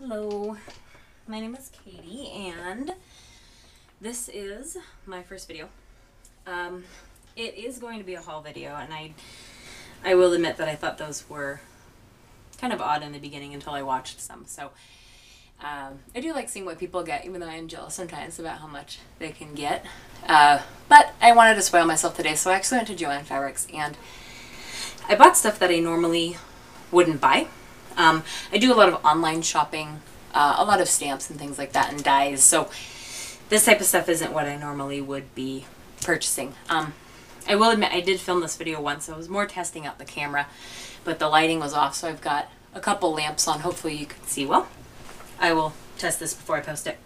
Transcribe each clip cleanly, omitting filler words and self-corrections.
Hello, my name is Katie, and this is my first video. It is going to be a haul video, and I will admit that I thought those were kind of odd in the beginning until I watched some. So I do like seeing what people get, even though I am jealous sometimes about how much they can get. But I wanted to spoil myself today, so I actually went to Joann Fabrics, and I bought stuff that I normally wouldn't buy. I do a lot of online shopping, a lot of stamps and things like that, and dyes, so this type of stuff isn't what I normally would be purchasing. I will admit I did film this video once, so I was more testing out the camera, but the lighting was off, so I've got a couple lamps on. Hopefully you can see well. I will test this before I post it.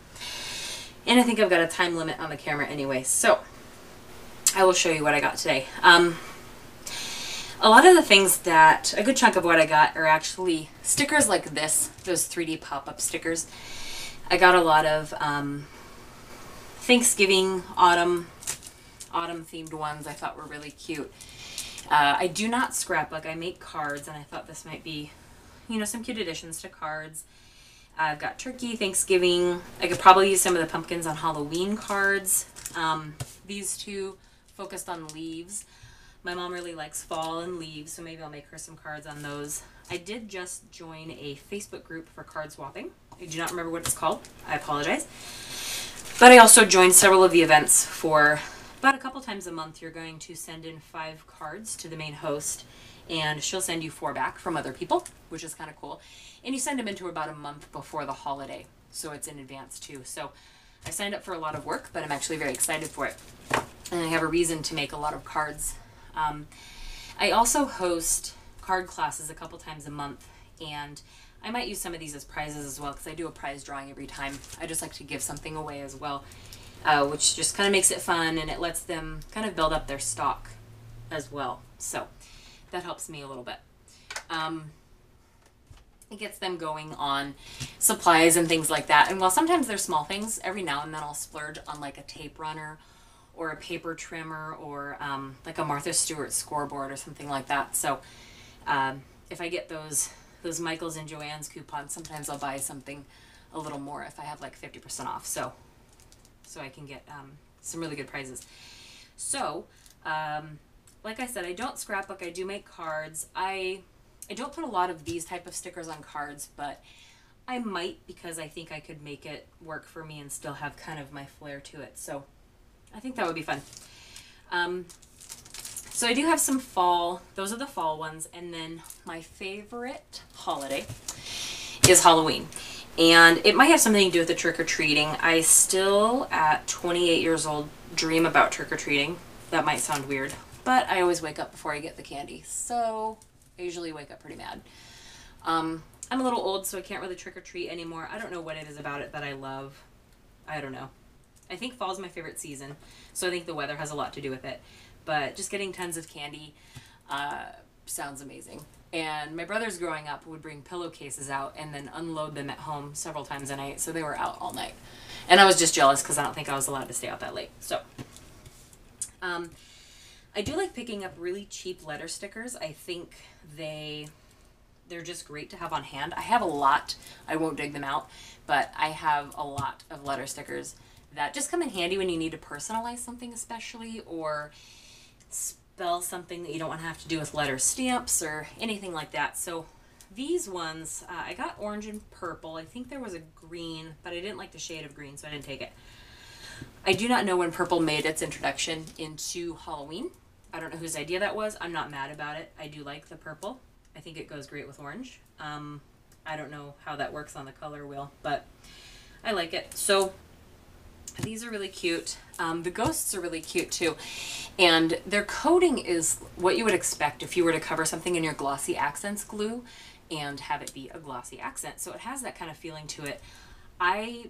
And I think I've got a time limit on the camera anyway, so I will show you what I got today. A lot of the things that, a good chunk of what I got are actually stickers like this, those 3D pop-up stickers. I got a lot of Thanksgiving, autumn themed ones I thought were really cute. I do not scrapbook, I make cards, and I thought this might be, you know, some cute additions to cards. I've got turkey, Thanksgiving. I could probably use some of the pumpkins on Halloween cards. These two focused on leaves. My mom really likes fall and leaves, so maybe I'll make her some cards on those. I did just join a Facebook group for card swapping. I do not remember what it's called. I apologize. But I also joined several of the events for about a couple times a month. You're going to send in 5 cards to the main host, and she'll send you 4 back from other people, which is kind of cool. And you send them into about a month before the holiday, so it's in advance too. So I signed up for a lot of work, but I'm actually very excited for it. And I have a reason to make a lot of cards. I also host card classes a couple times a month, and I might use some of these as prizes as well, because I do a prize drawing every time. I just like to give something away as well, which just kind of makes it fun, and it lets them kind of build up their stock as well. So that helps me a little bit. It gets them going on supplies and things like that. And while sometimes they're small things, every now and then I'll splurge on like a tape runner or a paper trimmer, or like a Martha Stewart scoreboard or something like that. So if I get those Michaels and Joann's coupons, sometimes I'll buy something a little more if I have like 50% off. So I can get some really good prizes. So like I said, I don't scrapbook. I do make cards. I don't put a lot of these type of stickers on cards, but I might, because I think I could make it work for me and still have kind of my flair to it. So I think that would be fun. So I do have some fall, those are the fall ones, and then my favorite holiday is Halloween. And it might have something to do with the trick-or-treating. I still, at 28 years old, dream about trick-or-treating. That might sound weird, but I always wake up before I get the candy, so I usually wake up pretty mad. I'm a little old, so I can't really trick-or-treat anymore. I don't know what it is about it that I love. I don't know. I think fall's my favorite season, so I think the weather has a lot to do with it. But just getting tons of candy sounds amazing. And my brothers growing up would bring pillowcases out and then unload them at home several times a night, so they were out all night. And I was just jealous because I don't think I was allowed to stay out that late. So I do like picking up really cheap letter stickers. I think they're just great to have on hand. I have a lot. I won't dig them out, but I have a lot of letter stickers that just come in handy when you need to personalize something especially, or spell something that you don't want to have to do with letter stamps or anything like that. So these ones, I got orange and purple. I think there was a green, but I didn't like the shade of green, so I didn't take it. I do not know when purple made its introduction into Halloween. I don't know whose idea that was. I'm not mad about it. I do like the purple. I think it goes great with orange. I don't know how that works on the color wheel, but I like it. So these are really cute. The ghosts are really cute too. And their coating is what you would expect if you were to cover something in your glossy accents glue and have it be a glossy accent. So it has that kind of feeling to it. I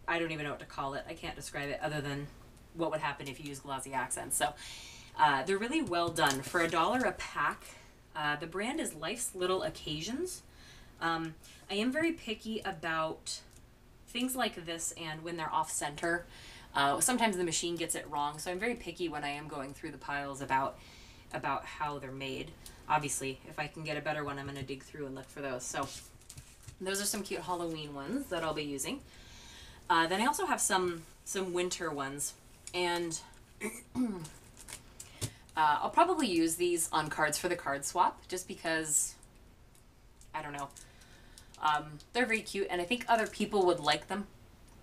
don't even know what to call it. I can't describe it other than what would happen if you use glossy accents. So they're really well done. For $1 a pack, the brand is Life's Little Occasions. I am very picky about things like this, and when they're off center, sometimes the machine gets it wrong, so I'm very picky when I am going through the piles about how they're made. Obviously, if I can get a better one, I'm going to dig through and look for those. So Those are some cute Halloween ones that I'll be using. Then I also have some winter ones, and I'll probably use these on cards for the card swap, just because, I don't know, they're very cute, and I think other people would like them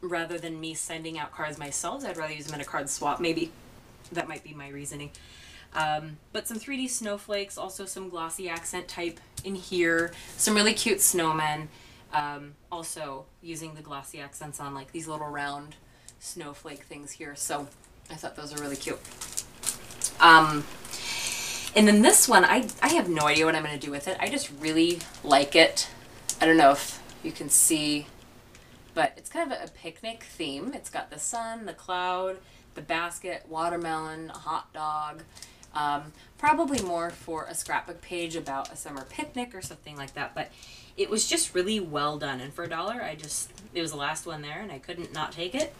rather than me sending out cards myself. I'd rather use them in a card swap. Maybe that might be my reasoning. But some 3D snowflakes, also some glossy accent type in here, some really cute snowmen, also using the glossy accents on like these little round snowflake things here. So I thought those are really cute. And then this one, I have no idea what I'm going to do with it. I just really like it. I don't know if you can see, but it's kind of a picnic theme. It's got the sun, the cloud, the basket, watermelon, a hot dog. Probably more for a scrapbook page about a summer picnic or something like that. But it was just really well done. And for $1, it was the last one there and I couldn't not take it.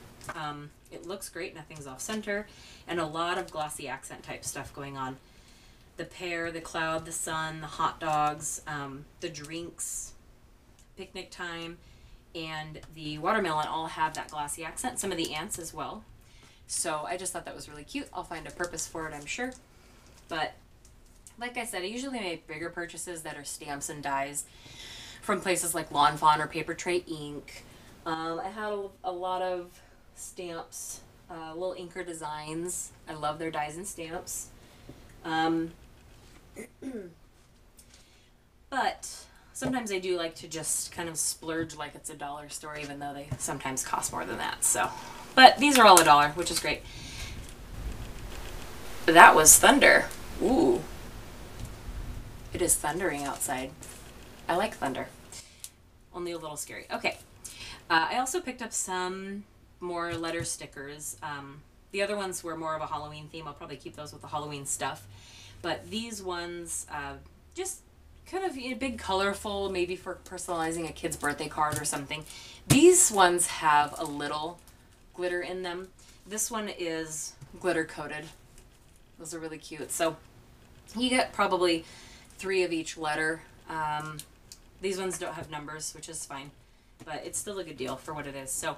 It looks great. Nothing's off center. And a lot of glossy accent type stuff going on. The pear, the cloud, the sun, the hot dogs, the drinks, picnic time, and the watermelon all have that glossy accent. Some of the ants as well. So I just thought that was really cute. I'll find a purpose for it, I'm sure. But like I said, I usually make bigger purchases that are stamps and dies from places like Lawn Fawn or Paper Tray Ink. I had a lot of stamps, little inker designs. I love their dies and stamps. But sometimes I do like to just kind of splurge like it's a dollar store, even though they sometimes cost more than that. So, but these are all $1, which is great. That was thunder. Ooh. It is thundering outside. I like thunder. Only a little scary. Okay. I also picked up some more letter stickers. The other ones were more of a Halloween theme. I'll probably keep those with the Halloween stuff. But these ones, just kind of big, colorful, maybe for personalizing a kid's birthday card or something. These ones have a little glitter in them. This one is glitter coated. Those are really cute. So you get probably 3 of each letter. These ones don't have numbers, which is fine, but it's still a good deal for what it is. So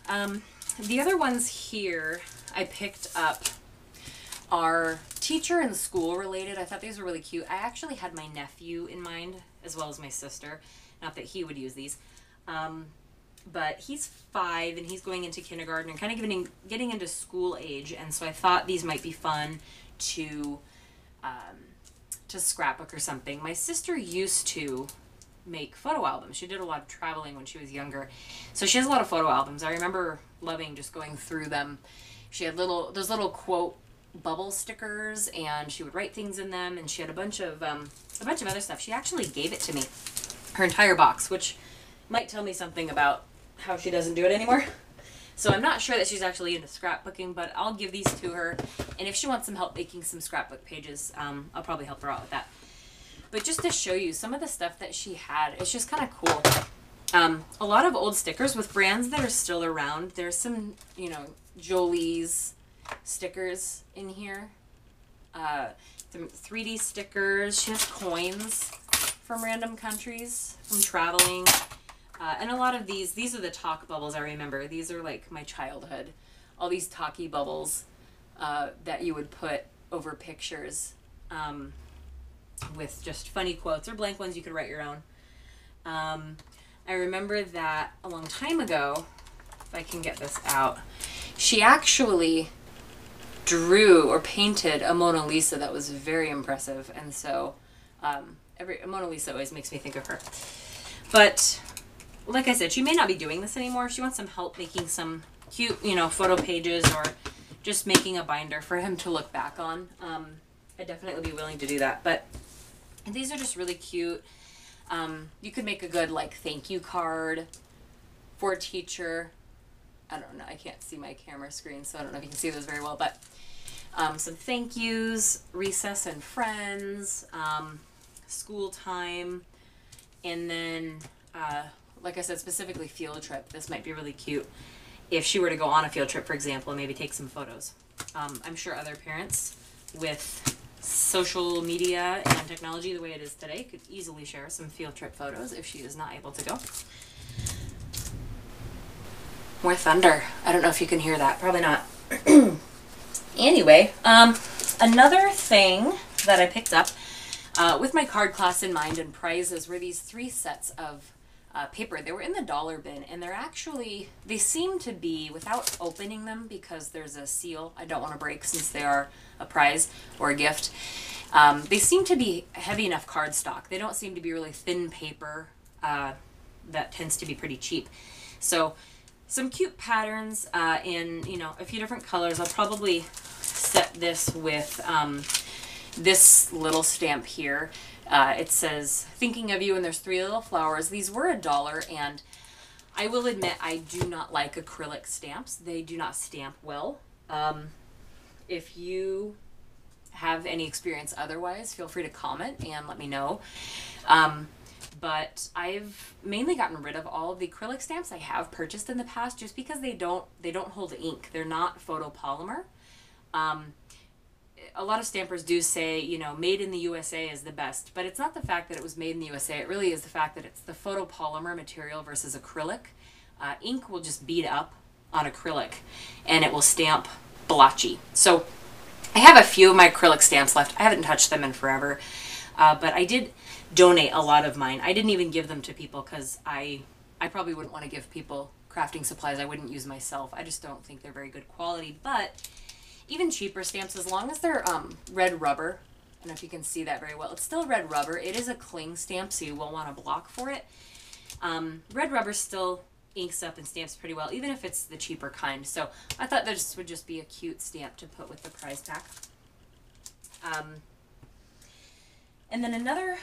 the other ones here I picked up are teacher and school related. I thought these were really cute. I actually had my nephew in mind as well as my sister. Not that he would use these. But he's 5 and he's going into kindergarten and kind of getting into school age. And so I thought these might be fun to scrapbook or something. My sister used to make photo albums. She did a lot of traveling when she was younger. So she has a lot of photo albums. I remember loving just going through them. She had those little quote bubble stickers, and she would write things in them, and she had a bunch of other stuff. She actually gave it to me, her entire box, which might tell me something about how she doesn't do it anymore. So I'm not sure that she's actually into scrapbooking, but I'll give these to her, and if she wants some help making some scrapbook pages, I'll probably help her out with that. But just to show you some of the stuff that she had, it's just kind of cool. A lot of old stickers with brands that are still around. There's some, Jolie's stickers in here. Some 3D stickers. She has coins from random countries, from traveling. And a lot of these are the talk bubbles I remember. These are like my childhood. All these talky bubbles that you would put over pictures with just funny quotes or blank ones you could write your own. I remember that a long time ago, if I can get this out, she actually drew or painted a Mona Lisa that was very impressive. And so Mona Lisa always makes me think of her. But like I said, she may not be doing this anymore. If she wants some help making some cute, photo pages or just making a binder for him to look back on, I'd definitely be willing to do that. But these are just really cute. You could make a good thank you card for a teacher. I don't know. I can't see my camera screen, so I don't know if you can see those very well. But some thank yous, recess and friends, school time, and then like I said, specifically field trip. This might be really cute if she were to go on a field trip, for example, and maybe take some photos. I'm sure other parents with social media and technology the way it is today, could easily share some field trip photos if she is not able to go. More thunder. I don't know if you can hear that. Probably not. Anyway, another thing that I picked up with my card class in mind and prizes were these 3 sets of paper. They were in the dollar bin, and they seem to be, without opening them because there's a seal I don't want to break since they are a prize or a gift, they seem to be heavy enough cardstock. They don't seem to be really thin paper that tends to be pretty cheap. So some cute patterns in, a few different colors. I'll probably set this with this little stamp here. It says, thinking of you, and there's 3 little flowers. These were $1, and I will admit I do not like acrylic stamps. They do not stamp well. If you have any experience otherwise, feel free to comment and let me know. But I've mainly gotten rid of all of the acrylic stamps I have purchased in the past just because they don't hold ink. They're not photopolymer. A lot of stampers do say, made in the USA is the best, but it's not the fact that it was made in the USA. It really is the fact that it's the photopolymer material versus acrylic. Ink will just bead up on acrylic and it will stamp blotchy. So I have a few of my acrylic stamps left. I haven't touched them in forever, but I did donate a lot of mine. I didn't even give them to people because I probably wouldn't want to give people crafting supplies I wouldn't use myself. I just don't think they're very good quality. But even cheaper stamps, as long as they're red rubber, I don't know if you can see that very well. It's still red rubber. It is a cling stamp, so you will want a block for it. Red rubber still inks up and stamps pretty well, even if it's the cheaper kind. So I thought this would just be a cute stamp to put with the prize pack. And then another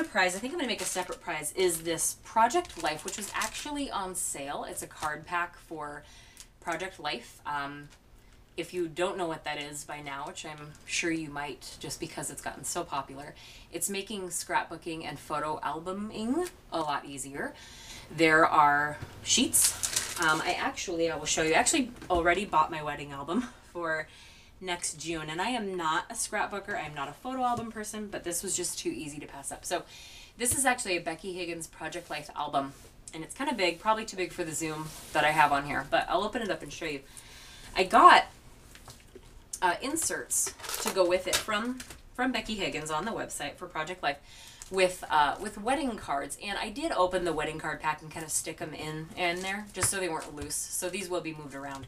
prize, I think I'm going to make a separate prize, is this Project Life, which was actually on sale. It's a card pack for Project Life. If you don't know what that is by now, which I'm sure you might just because it's gotten so popular, it's making scrapbooking and photo albuming a lot easier. There are sheets. I will show you. I actually already bought my wedding album for next June, and I am not a scrapbooker. I am not a photo album person, but this was just too easy to pass up. So this is actually a Becky Higgins Project Life album, and it's kind of big, probably too big for the Zoom that I have on here, but I'll open it up and show you. I got inserts to go with it from Becky Higgins on the website for Project Life with wedding cards, and I did open the wedding card pack and kind of stick them in there just so they weren't loose. So these will be moved around.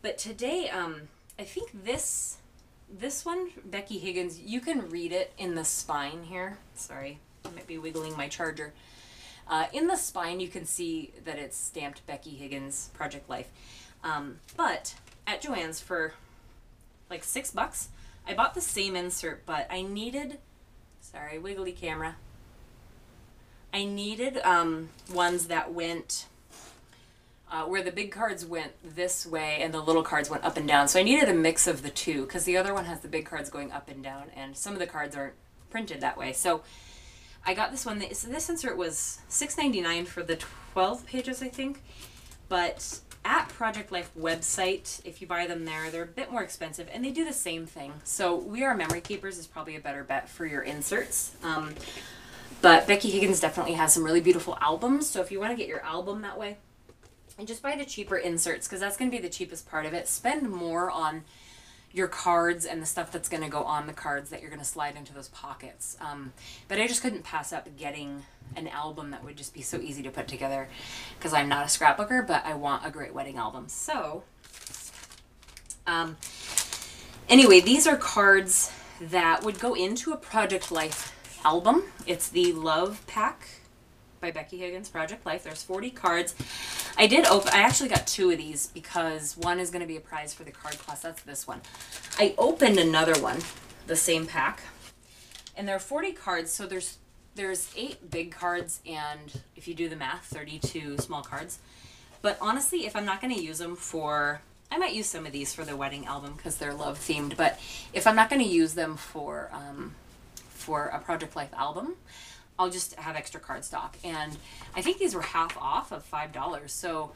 But today, I think this one, Becky Higgins, you can read it in the spine here. Sorry, I might be wiggling my charger. In the spine, you can see that it's stamped Becky Higgins Project Life. But at Joann's for like $6, I bought the same insert, but I needed, sorry, wiggly camera. I needed ones that went where the big cards went this way and the little cards went up and down. So I needed a mix of the two because the other one has the big cards going up and down, and some of the cards aren't printed that way. So I got this one. So this insert was $6.99 for the 12 pages, I think. But at Project Life website, if you buy them there, they're a bit more expensive, and they do the same thing. So We Are Memory Keepers is probably a better bet for your inserts. But Becky Higgins definitely has some really beautiful albums. So if you want to get your album that way, and just buy the cheaper inserts, because that's going to be the cheapest part of it. Spend more on your cards and the stuff that's going to go on the cards that you're going to slide into those pockets. But I just couldn't pass up getting an album that would just be so easy to put together, because I'm not a scrapbooker, but I want a great wedding album. So anyway, these are cards that would go into a Project Life album. It's the Love Pack by Becky Higgins Project Life. There's 40 cards. I actually got 2 of these because one is going to be a prize for the card class. That's this one. I opened another one, the same pack, and there are 40 cards. So there's 8 big cards, and if you do the math, 32 small cards. But honestly, if I'm not going to use them I might use some of these for the wedding album because they're love themed. But if I'm not going to use them for a Project Life album, I'll just have extra card stock. And I think these were half off of $5. So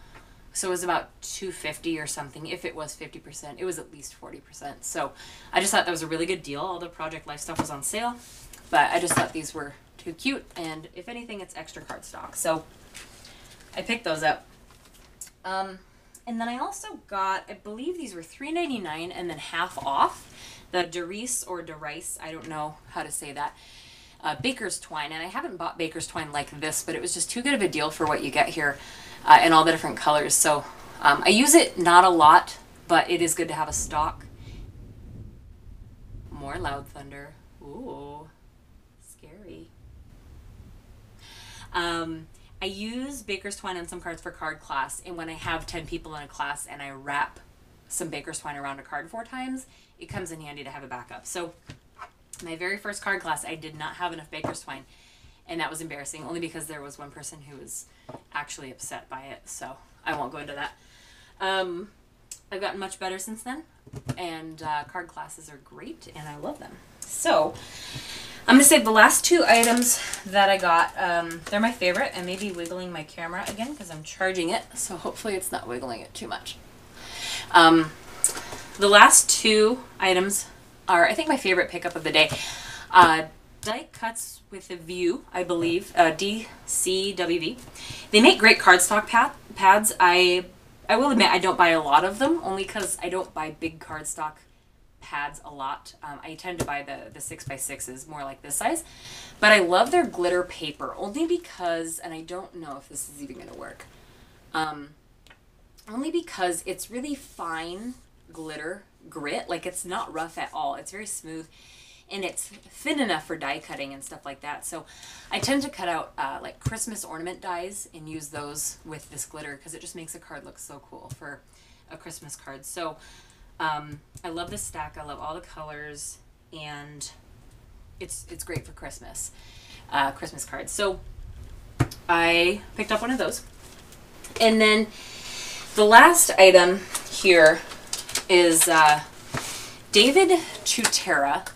So it was about $250 or something. If it was 50%, it was at least 40%. So I just thought that was a really good deal. All the Project Life stuff was on sale, but I just thought these were too cute. And if anything, it's extra cardstock. So I picked those up. And then I also got, I believe these were $3.99 and then half off. The Derice or Derice, I don't know how to say that. Baker's twine, and I haven't bought Baker's twine like this, but it was just too good of a deal for what you get here in all the different colors. So I use it not a lot, but it is good to have a stock. More loud thunder. Ooh, scary. I use Baker's twine on some cards for card class, and when I have 10 people in a class and I wrap some Baker's twine around a card 4 times, it comes in handy to have a backup. So my very first card class, I did not have enough Baker's twine, and that was embarrassing, only because there was one person who was actually upset by it, so I won't go into that. I've gotten much better since then, and card classes are great, and I love them. So I'm going to save the last 2 items that I got. They're my favorite. I may be wiggling my camera again because I'm charging it, so hopefully it's not wiggling it too much. The last 2 items are, I think, my favorite pickup of the day. Die Cuts with a View, I believe, DCWV. They make great cardstock pads. I will admit I don't buy a lot of them, only because I don't buy big cardstock pads a lot. I tend to buy the 6x6s, more like this size. But I love their glitter paper, only because, and I don't know if this is even going to work, only because it's really fine glitter grit. Like, it's not rough at all. It's very smooth, and it's thin enough for die cutting and stuff like that. So I tend to cut out like Christmas ornament dies and use those with this glitter because it just makes a card look so cool for a Christmas card. So I love this stack. I love all the colors, and it's great for Christmas Christmas cards. So I picked up one of those. And then the last item here is David Tutera.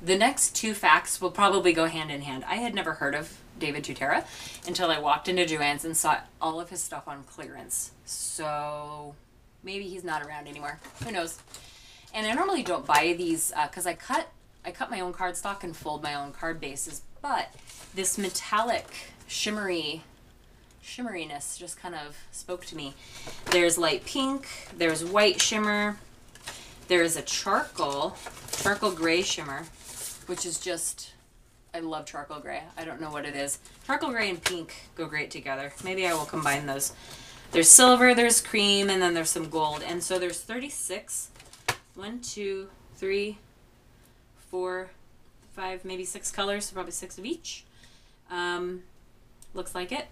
The next 2 facts will probably go hand in hand. I had never heard of David Tutera until I walked into Joann's and saw all of his stuff on clearance. So maybe he's not around anymore. Who knows? And I normally don't buy these because I cut my own cardstock and fold my own card bases, but this metallic shimmeryness just kind of spoke to me. There's light pink, there's white shimmer, there's a charcoal gray shimmer, which is just, I love charcoal gray. I don't know what it is. Charcoal gray and pink go great together. Maybe I will combine those. There's silver, there's cream, and then there's some gold. And so there's 36, 1, 2, 3, 4, 5, maybe 6 colors, so probably 6 of each. Looks like it.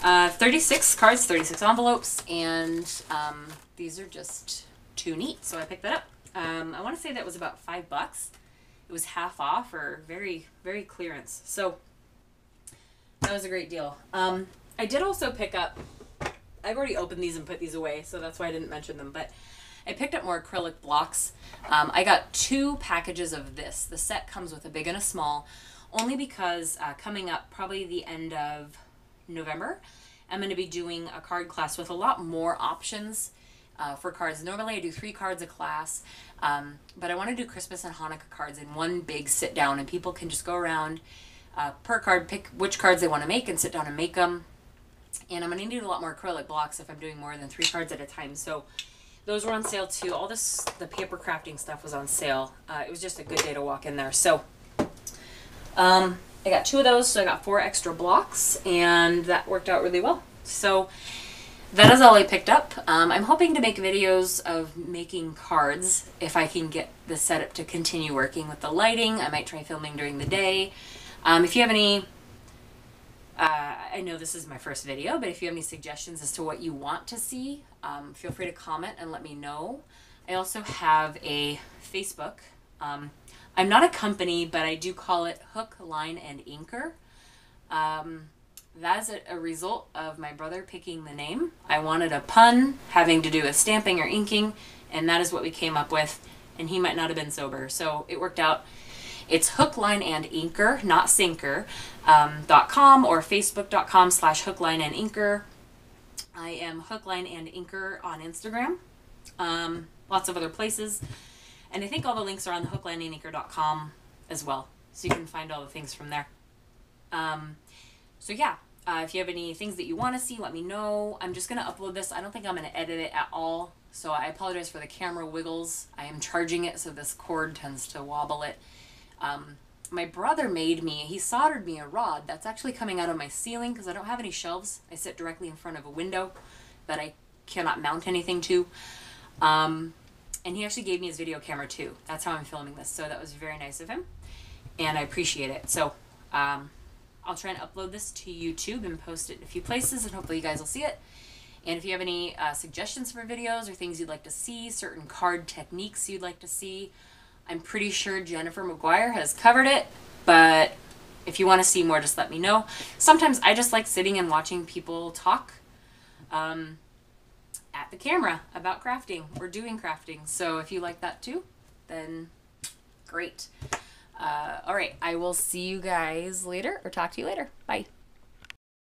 36 cards, 36 envelopes, and these are just too neat, so I picked that up. I want to say that was about $5. It was half off or very, very clearance. So that was a great deal. I did also pick up, I've already opened these and put these away, so that's why I didn't mention them, but I picked up more acrylic blocks. I got 2 packages of this. The set comes with a big and a small, only because coming up probably the end of November, I'm going to be doing a card class with a lot more options for cards. Normally I do 3 cards a class, but I want to do Christmas and Hanukkah cards in one big sit down, and people can just go around per card, pick which cards they want to make and sit down and make them. And I'm going to need a lot more acrylic blocks if I'm doing more than 3 cards at a time. So those were on sale too. All this, the paper crafting stuff was on sale. It was just a good day to walk in there. So I got 2 of those, so I got 4 extra blocks, and that worked out really well. So that is all I picked up. I'm hoping to make videos of making cards if I can get the setup to continue working with the lighting. I might try filming during the day. If you have any, I know this is my first video, but if you have any suggestions as to what you want to see, feel free to comment and let me know. I also have a Facebook. I'm not a company, but I do call it Hook, Line, and Inker. That is a result of my brother picking the name. I wanted a pun having to do with stamping or inking, and that is what we came up with, and he might not have been sober, so it worked out. It's Hook, Line, and Inker, not Sinker, .com or facebook.com/Hook, Line, and Inker. I am Hook, Line, and Inker on Instagram. Lots of other places. And I think all the links are on the hooklineandinker.com as well. So you can find all the things from there. So yeah, if you have any things that you want to see, let me know. I'm just going to upload this. I don't think I'm going to edit it at all. So I apologize for the camera wiggles. I am charging it, so this cord tends to wobble it. My brother he soldered me a rod that's actually coming out of my ceiling because I don't have any shelves. I sit directly in front of a window that I cannot mount anything to. And he actually gave me his video camera too. That's how I'm filming this. So that was very nice of him. And I appreciate it. So I'll try and upload this to YouTube and post it in a few places, and hopefully you guys will see it. And if you have any suggestions for videos or things you'd like to see, certain card techniques you'd like to see, I'm pretty sure Jennifer McGuire has covered it, but if you want to see more, just let me know. Sometimes I just like sitting and watching people talk at the camera about crafting or doing crafting. So if you like that too, then great. All right, I will see you guys later or talk to you later. Bye.